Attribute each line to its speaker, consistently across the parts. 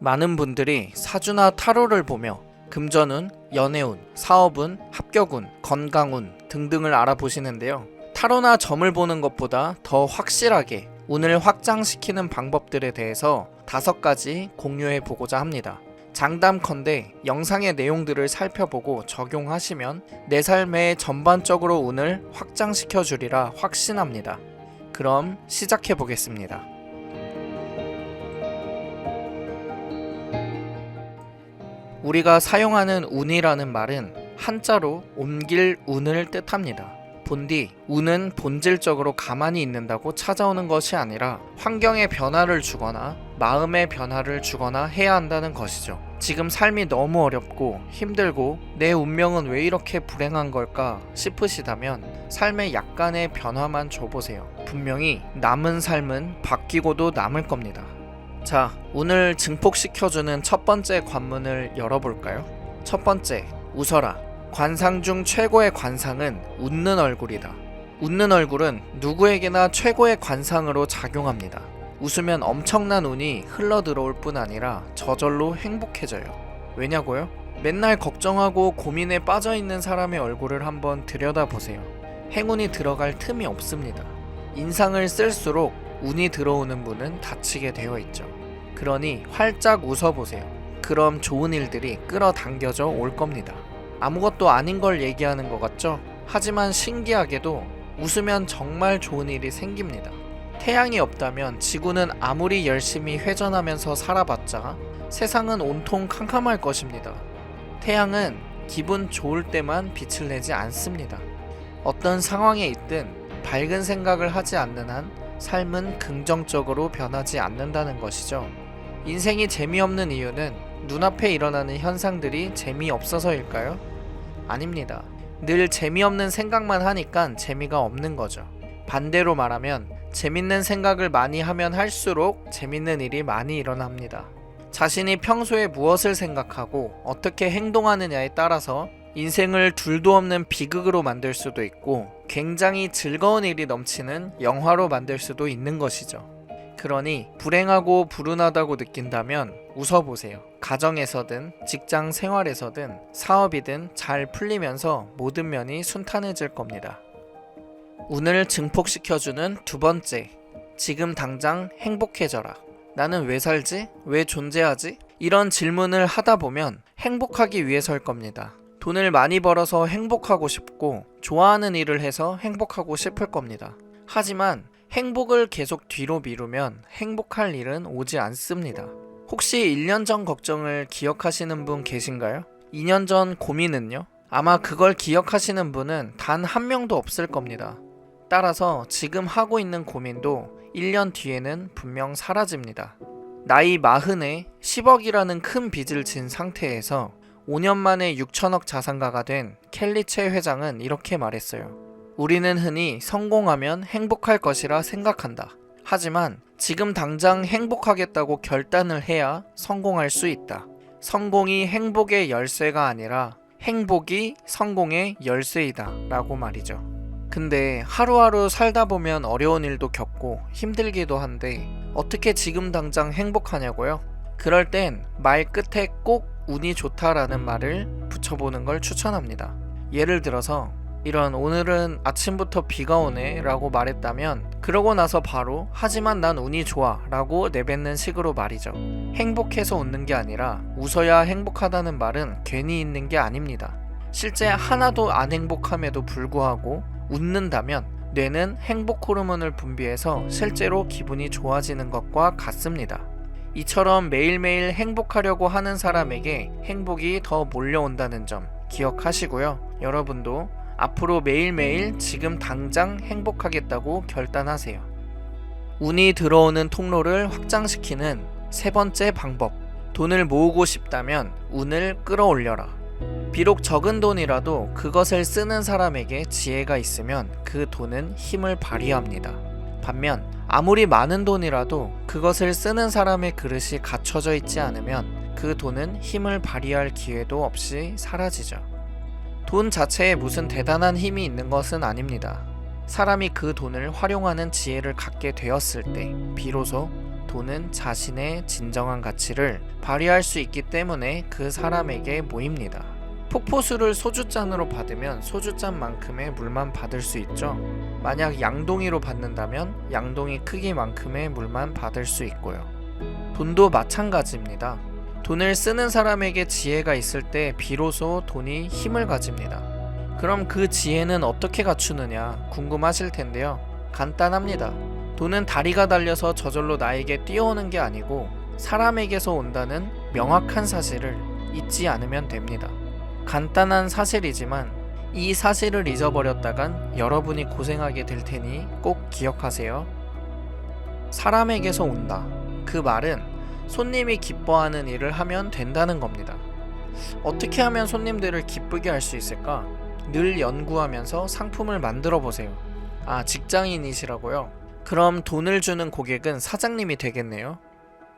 Speaker 1: 많은 분들이 사주나 타로를 보며 금전운, 연애운, 사업운, 합격운, 건강운 등등을 알아보시는데요. 타로나 점을 보는 것보다 더 확실하게 운을 확장시키는 방법들에 대해서 5가지 공유해 보고자 합니다. 장담컨대 영상의 내용들을 살펴보고 적용하시면 내 삶에 전반적으로 운을 확장시켜 주리라 확신합니다. 그럼 시작해 보겠습니다. 우리가 사용하는 운이라는 말은 한자로 옮길 운을 뜻합니다. 본디 운은 본질적으로 가만히 있는다고 찾아오는 것이 아니라 환경의 변화를 주거나 마음의 변화를 주거나 해야 한다는 것이죠. 지금 삶이 너무 어렵고 힘들고 내 운명은 왜 이렇게 불행한 걸까 싶으시다면 삶에 약간의 변화만 줘보세요. 분명히 남은 삶은 바뀌고도 남을 겁니다. 자, 운을 증폭시켜주는 첫 번째 관문을 열어볼까요? 첫 번째, 웃어라. 관상 중 최고의 관상은 웃는 얼굴이다. 웃는 얼굴은 누구에게나 최고의 관상으로 작용합니다. 웃으면 엄청난 운이 흘러들어올 뿐 아니라 저절로 행복해져요. 왜냐고요? 맨날 걱정하고 고민에 빠져있는 사람의 얼굴을 한번 들여다보세요. 행운이 들어갈 틈이 없습니다. 인상을 쓸수록 운이 들어오는 분은 닫히게 되어 있죠. 그러니 활짝 웃어보세요. 그럼 좋은 일들이 끌어당겨져 올 겁니다. 아무것도 아닌 걸 얘기하는 것 같죠? 하지만 신기하게도 웃으면 정말 좋은 일이 생깁니다. 태양이 없다면 지구는 아무리 열심히 회전하면서 살아봤자 세상은 온통 캄캄할 것입니다. 태양은 기분 좋을 때만 빛을 내지 않습니다. 어떤 상황에 있든 밝은 생각을 하지 않는 한 삶은 긍정적으로 변하지 않는다는 것이죠. 인생이 재미없는 이유는 눈앞에 일어나는 현상들이 재미없어서일까요? 아닙니다. 늘 재미없는 생각만 하니까 재미가 없는 거죠. 반대로 말하면 재밌는 생각을 많이 하면 할수록 재밌는 일이 많이 일어납니다. 자신이 평소에 무엇을 생각하고 어떻게 행동하느냐에 따라서 인생을 둘도 없는 비극으로 만들 수도 있고 굉장히 즐거운 일이 넘치는 영화로 만들 수도 있는 것이죠. 그러니 불행하고 불운하다고 느낀다면 웃어보세요. 가정에서든 직장 생활에서든 사업이든 잘 풀리면서 모든 면이 순탄해질 겁니다. 운을 증폭시켜주는 두 번째, 지금 당장 행복해져라. 나는 왜 살지? 왜 존재하지? 이런 질문을 하다 보면 행복하기 위해서일 겁니다. 돈을 많이 벌어서 행복하고 싶고 좋아하는 일을 해서 행복하고 싶을 겁니다. 하지만 행복을 계속 뒤로 미루면 행복할 일은 오지 않습니다. 혹시 1년 전 걱정을 기억하시는 분 계신가요? 2년 전 고민은요? 아마 그걸 기억하시는 분은 단 한 명도 없을 겁니다. 따라서 지금 하고 있는 고민도 1년 뒤에는 분명 사라집니다. 나이 40에 10억이라는 큰 빚을 진 상태에서 5년 만에 6천억 자산가가 된 켈리체 회장은 이렇게 말했어요. 우리는 흔히 성공하면 행복할 것이라 생각한다. 하지만 지금 당장 행복하겠다고 결단을 해야 성공할 수 있다. 성공이 행복의 열쇠가 아니라 행복이 성공의 열쇠이다 라고 말이죠. 근데 하루하루 살다 보면 어려운 일도 겪고 힘들기도 한데 어떻게 지금 당장 행복하냐고요? 그럴 땐 말 끝에 꼭 운이 좋다라는 말을 붙여보는 걸 추천합니다. 예를 들어서 이런 오늘은 아침부터 비가 오네 라고 말했다면 그러고 나서 바로 하지만 난 운이 좋아 라고 내뱉는 식으로 말이죠. 행복해서 웃는 게 아니라 웃어야 행복하다는 말은 괜히 있는 게 아닙니다. 실제 하나도 안 행복함에도 불구하고 웃는다면 뇌는 행복 호르몬을 분비해서 실제로 기분이 좋아지는 것과 같습니다. 이처럼 매일매일 행복하려고 하는 사람에게 행복이 더 몰려온다는 점 기억하시고요. 여러분도 앞으로 매일매일 지금 당장 행복하겠다고 결단하세요. 운이 들어오는 통로를 확장시키는 세 번째 방법. 돈을 모으고 싶다면 운을 끌어올려라. 비록 적은 돈이라도 그것을 쓰는 사람에게 지혜가 있으면 그 돈은 힘을 발휘합니다. 반면 아무리 많은 돈이라도 그것을 쓰는 사람의 그릇이 갖춰져 있지 않으면 그 돈은 힘을 발휘할 기회도 없이 사라지죠. 돈 자체에 무슨 대단한 힘이 있는 것은 아닙니다. 사람이 그 돈을 활용하는 지혜를 갖게 되었을 때 비로소 돈은 자신의 진정한 가치를 발휘할 수 있기 때문에 그 사람에게 모입니다. 폭포수를 소주잔으로 받으면 소주잔만큼의 물만 받을 수 있죠. 만약 양동이로 받는다면 양동이 크기만큼의 물만 받을 수 있고요. 돈도 마찬가지입니다. 돈을 쓰는 사람에게 지혜가 있을 때 비로소 돈이 힘을 가집니다. 그럼 그 지혜는 어떻게 갖추느냐 궁금하실 텐데요. 간단합니다. 돈은 다리가 달려서 저절로 나에게 뛰어오는 게 아니고 사람에게서 온다는 명확한 사실을 잊지 않으면 됩니다. 간단한 사실이지만 이 사실을 잊어버렸다간 여러분이 고생하게 될 테니 꼭 기억하세요. 사람에게서 온다. 그 말은 손님이 기뻐하는 일을 하면 된다는 겁니다. 어떻게 하면 손님들을 기쁘게 할 수 있을까? 늘 연구하면서 상품을 만들어 보세요. 아, 직장인이시라고요? 그럼 돈을 주는 고객은 사장님이 되겠네요.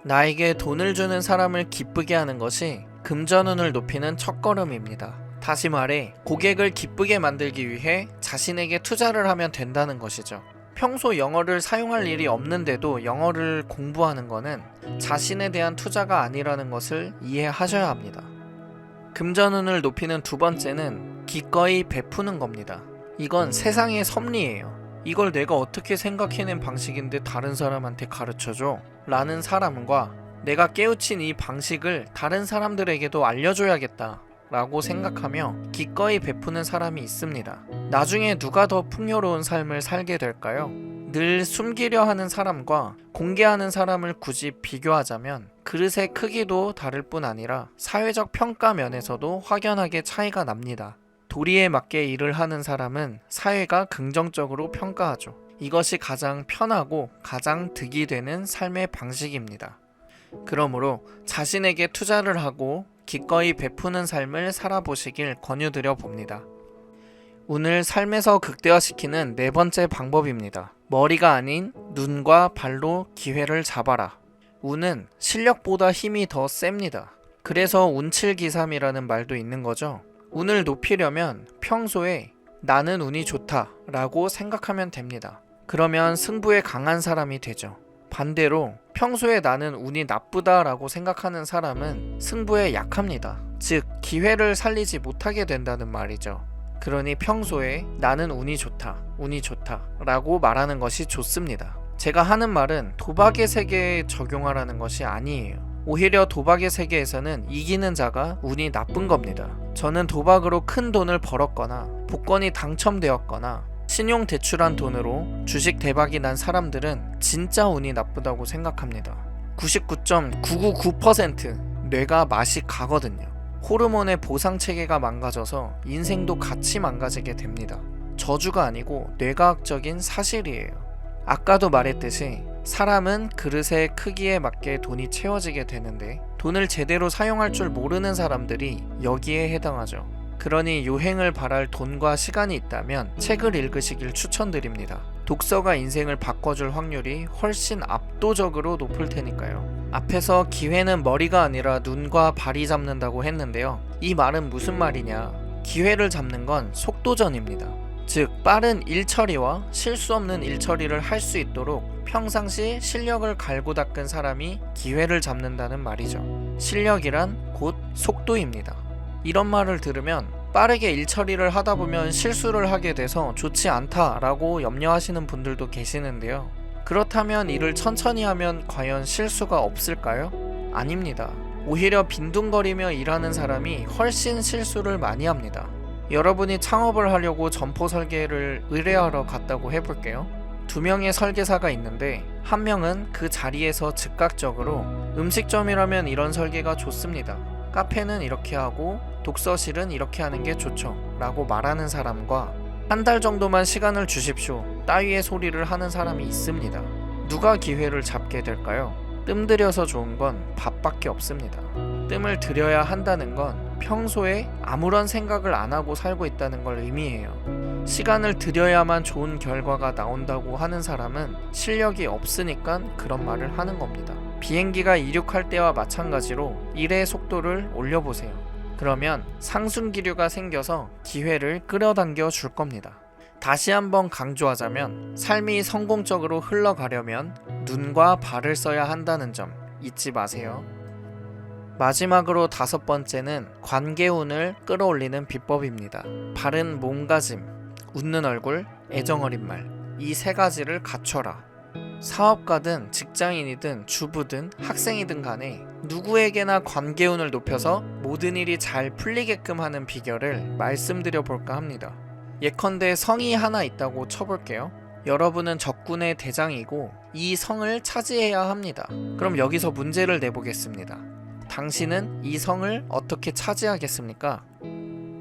Speaker 1: 나에게 돈을 주는 사람을 기쁘게 하는 것이 금전운을 높이는 첫걸음입니다. 다시 말해, 고객을 기쁘게 만들기 위해 자신에게 투자를 하면 된다는 것이죠. 평소 영어를 사용할 일이 없는데도 영어를 공부하는 것은 자신에 대한 투자가 아니라는 것을 이해하셔야 합니다. 금전운을 높이는 두 번째는 기꺼이 베푸는 겁니다. 이건 세상의 섭리예요. 이걸 내가 어떻게 생각해낸 방식인데 다른 사람한테 가르쳐줘? 라는 사람과 내가 깨우친 이 방식을 다른 사람들에게도 알려줘야겠다 라고 생각하며 기꺼이 베푸는 사람이 있습니다. 나중에 누가 더 풍요로운 삶을 살게 될까요? 늘 숨기려 하는 사람과 공개하는 사람을 굳이 비교하자면 그릇의 크기도 다를 뿐 아니라 사회적 평가 면에서도 확연하게 차이가 납니다. 도리에 맞게 일을 하는 사람은 사회가 긍정적으로 평가하죠. 이것이 가장 편하고 가장 득이 되는 삶의 방식입니다. 그러므로 자신에게 투자를 하고 기꺼이 베푸는 삶을 살아보시길 권유드려 봅니다. 운을 삶에서 극대화시키는 네 번째 방법입니다. 머리가 아닌 눈과 발로 기회를 잡아라. 운은 실력보다 힘이 더 셉니다. 그래서 운칠기삼이라는 말도 있는 거죠. 운을 높이려면 평소에 나는 운이 좋다 라고 생각하면 됩니다. 그러면 승부에 강한 사람이 되죠. 반대로 평소에 나는 운이 나쁘다 라고 생각하는 사람은 승부에 약합니다. 즉 기회를 살리지 못하게 된다는 말이죠. 그러니 평소에 나는 운이 좋다 라고 말하는 것이 좋습니다. 제가 하는 말은 도박의 세계에 적용하라는 것이 아니에요. 오히려 도박의 세계에서는 이기는 자가 운이 나쁜 겁니다. 저는 도박으로 큰 돈을 벌었거나 복권이 당첨되었거나 신용 대출한 돈으로 주식 대박이 난 사람들은 진짜 운이 나쁘다고 생각합니다. 99.999% 뇌가 맛이 가거든요. 호르몬의 보상 체계가 망가져서 인생도 같이 망가지게 됩니다. 저주가 아니고 뇌과학적인 사실이에요. 아까도 말했듯이 사람은 그릇의 크기에 맞게 돈이 채워지게 되는데 돈을 제대로 사용할 줄 모르는 사람들이 여기에 해당하죠. 그러니 유행을 바랄 돈과 시간이 있다면 책을 읽으시길 추천드립니다. 독서가 인생을 바꿔줄 확률이 훨씬 압도적으로 높을 테니까요. 앞에서 기회는 머리가 아니라 눈과 발이 잡는다고 했는데요. 이 말은 무슨 말이냐? 기회를 잡는 건 속도전입니다. 즉 빠른 일처리와 실수 없는 일처리를 할 수 있도록 평상시 실력을 갈고 닦은 사람이 기회를 잡는다는 말이죠. 실력이란 곧 속도입니다. 이런 말을 들으면 빠르게 일처리를 하다 보면 실수를 하게 돼서 좋지 않다라고 염려하시는 분들도 계시는데요. 그렇다면 일을 천천히 하면 과연 실수가 없을까요? 아닙니다. 오히려 빈둥거리며 일하는 사람이 훨씬 실수를 많이 합니다. 여러분이 창업을 하려고 점포 설계를 의뢰하러 갔다고 해볼게요. 2명의 설계사가 있는데 한 명은 그 자리에서 즉각적으로 음식점이라면 이런 설계가 좋습니다. 카페는 이렇게 하고 독서실은 이렇게 하는 게 좋죠 라고 말하는 사람과 한 달 정도만 시간을 주십시오 따위의 소리를 하는 사람이 있습니다. 누가 기회를 잡게 될까요? 뜸들여서 좋은 건 밥밖에 없습니다. 뜸을 들여야 한다는 건 평소에 아무런 생각을 안 하고 살고 있다는 걸 의미해요. 시간을 들여야만 좋은 결과가 나온다고 하는 사람은 실력이 없으니까 그런 말을 하는 겁니다. 비행기가 이륙할 때와 마찬가지로 일의 속도를 올려보세요. 그러면 상승기류가 생겨서 기회를 끌어당겨 줄 겁니다. 다시 한번 강조하자면 삶이 성공적으로 흘러가려면 눈과 발을 써야 한다는 점 잊지 마세요. 마지막으로 5번째는 관계운을 끌어올리는 비법입니다. 바른 몸가짐, 웃는 얼굴, 애정 어린 말, 이 3가지를 갖춰라. 사업가든 직장인이든 주부든 학생이든 간에 누구에게나 관계운을 높여서 모든 일이 잘 풀리게끔 하는 비결을 말씀드려 볼까 합니다. 예컨대 성이 하나 있다고 쳐볼게요. 여러분은 적군의 대장이고 이 성을 차지해야 합니다. 그럼 여기서 문제를 내보겠습니다. 당신은 이 성을 어떻게 차지하겠습니까?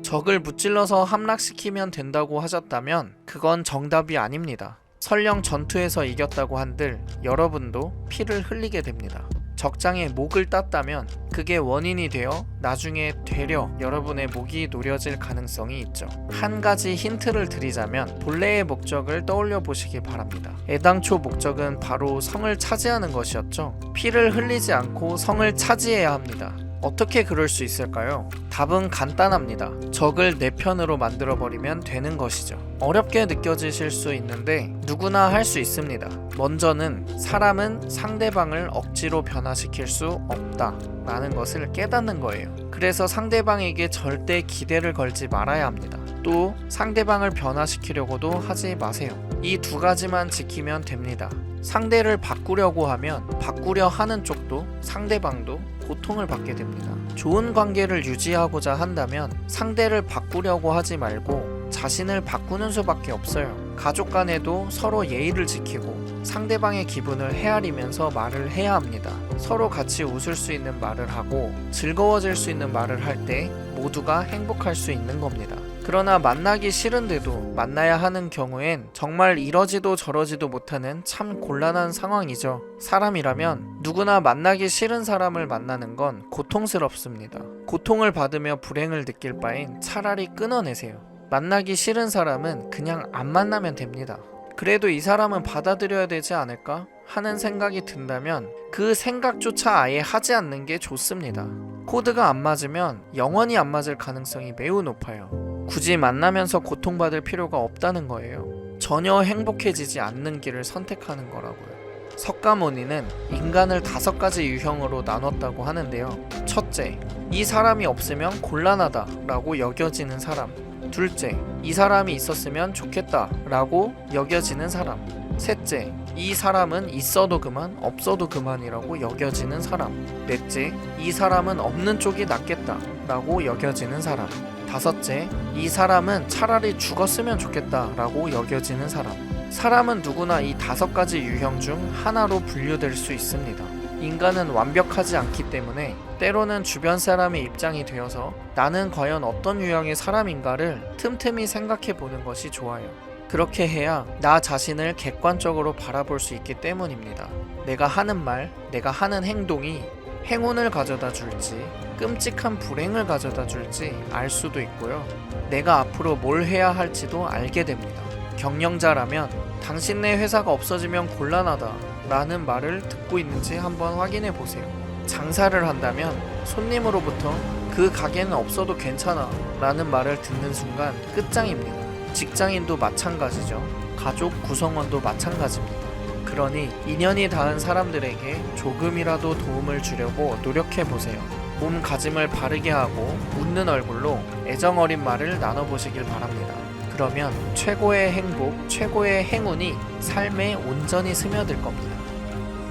Speaker 1: 적을 무찔러서 함락시키면 된다고 하셨다면 그건 정답이 아닙니다. 설령 전투에서 이겼다고 한들 여러분도 피를 흘리게 됩니다. 적장의 목을 땄다면 그게 원인이 되어 나중에 되려 여러분의 목이 노려질 가능성이 있죠. 한 가지 힌트를 드리자면 본래의 목적을 떠올려 보시기 바랍니다. 애당초 목적은 바로 성을 차지하는 것이었죠. 피를 흘리지 않고 성을 차지해야 합니다. 어떻게 그럴 수 있을까요? 답은 간단합니다. 적을 내 편으로 만들어버리면 되는 것이죠. 어렵게 느껴지실 수 있는데 누구나 할 수 있습니다. 먼저는 사람은 상대방을 억지로 변화시킬 수 없다 라는 것을 깨닫는 거예요. 그래서 상대방에게 절대 기대를 걸지 말아야 합니다. 또 상대방을 변화시키려고도 하지 마세요. 이 2가지만 지키면 됩니다. 상대를 바꾸려고 하면 바꾸려 하는 쪽도 상대방도 고통을 받게 됩니다. 좋은 관계를 유지하고자 한다면 상대를 바꾸려고 하지 말고 자신을 바꾸는 수밖에 없어요. 가족 간에도 서로 예의를 지키고 상대방의 기분을 헤아리면서 말을 해야 합니다. 서로 같이 웃을 수 있는 말을 하고 즐거워질 수 있는 말을 할 때 모두가 행복할 수 있는 겁니다. 그러나 만나기 싫은데도 만나야 하는 경우엔 정말 이러지도 저러지도 못하는 참 곤란한 상황이죠. 사람이라면 누구나 만나기 싫은 사람을 만나는 건 고통스럽습니다. 고통을 받으며 불행을 느낄 바엔 차라리 끊어내세요. 만나기 싫은 사람은 그냥 안 만나면 됩니다. 그래도 이 사람은 받아들여야 되지 않을까 하는 생각이 든다면 그 생각조차 아예 하지 않는 게 좋습니다. 코드가 안 맞으면 영원히 안 맞을 가능성이 매우 높아요. 굳이 만나면서 고통받을 필요가 없다는 거예요. 전혀 행복해지지 않는 길을 선택하는 거라고요. 석가모니는 인간을 5가지 유형으로 나눴다고 하는데요. 첫째, 이 사람이 없으면 곤란하다 라고 여겨지는 사람. 둘째, 이 사람이 있었으면 좋겠다 라고 여겨지는 사람. 셋째, 이 사람은 있어도 그만 없어도 그만이라고 여겨지는 사람. 넷째, 이 사람은 없는 쪽이 낫겠다 라고 여겨지는 사람. 다섯째, 이 사람은 차라리 죽었으면 좋겠다 라고 여겨지는 사람. 사람은 누구나 이 5가지 유형 중 하나로 분류될 수 있습니다. 인간은 완벽하지 않기 때문에 때로는 주변 사람의 입장이 되어서 나는 과연 어떤 유형의 사람인가를 틈틈이 생각해 보는 것이 좋아요. 그렇게 해야 나 자신을 객관적으로 바라볼 수 있기 때문입니다. 내가 하는 말, 내가 하는 행동이 행운을 가져다 줄지 끔찍한 불행을 가져다 줄지 알 수도 있고요. 내가 앞으로 뭘 해야 할지도 알게 됩니다. 경영자라면 당신네 회사가 없어지면 곤란하다 라는 말을 듣고 있는지 한번 확인해 보세요. 장사를 한다면 손님으로부터 그 가게는 없어도 괜찮아 라는 말을 듣는 순간 끝장입니다. 직장인도 마찬가지죠. 가족 구성원도 마찬가지입니다. 그러니 인연이 닿은 사람들에게 조금이라도 도움을 주려고 노력해보세요. 몸가짐을 바르게 하고 웃는 얼굴로 애정 어린 말을 나눠보시길 바랍니다. 그러면 최고의 행복, 최고의 행운이 삶에 온전히 스며들 겁니다.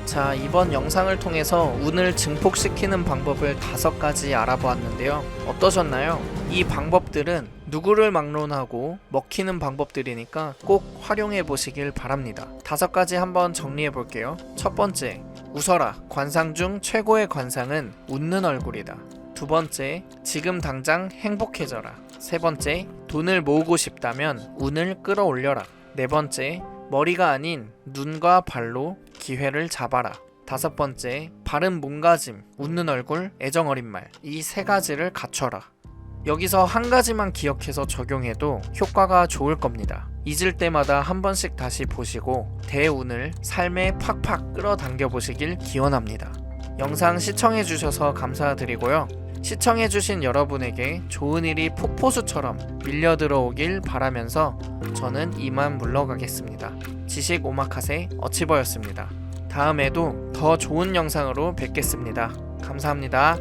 Speaker 1: 자, 이번 영상을 통해서 운을 증폭시키는 방법을 5가지 알아보았는데요. 어떠셨나요? 이 방법들은 누구를 막론하고 먹히는 방법들이니까 꼭 활용해 보시길 바랍니다. 5가지 한번 정리해 볼게요. 첫 번째, 웃어라. 관상 중 최고의 관상은 웃는 얼굴이다. 두 번째, 지금 당장 행복해져라. 세 번째, 돈을 모으고 싶다면 운을 끌어올려라. 네 번째, 머리가 아닌 눈과 발로 기회를 잡아라. 5번째, 바른 몸가짐, 웃는 얼굴, 애정 어린 말. 이 3가지를 갖춰라. 여기서 한 가지만 기억해서 적용해도 효과가 좋을 겁니다. 잊을 때마다 한 번씩 다시 보시고 대운을 삶에 팍팍 끌어당겨 보시길 기원합니다. 영상 시청해주셔서 감사드리고요. 시청해주신 여러분에게 좋은 일이 폭포수처럼 밀려들어오길 바라면서 저는 이만 물러가겠습니다. 지식 오마카세 어치버였습니다. 다음에도 더 좋은 영상으로 뵙겠습니다. 감사합니다.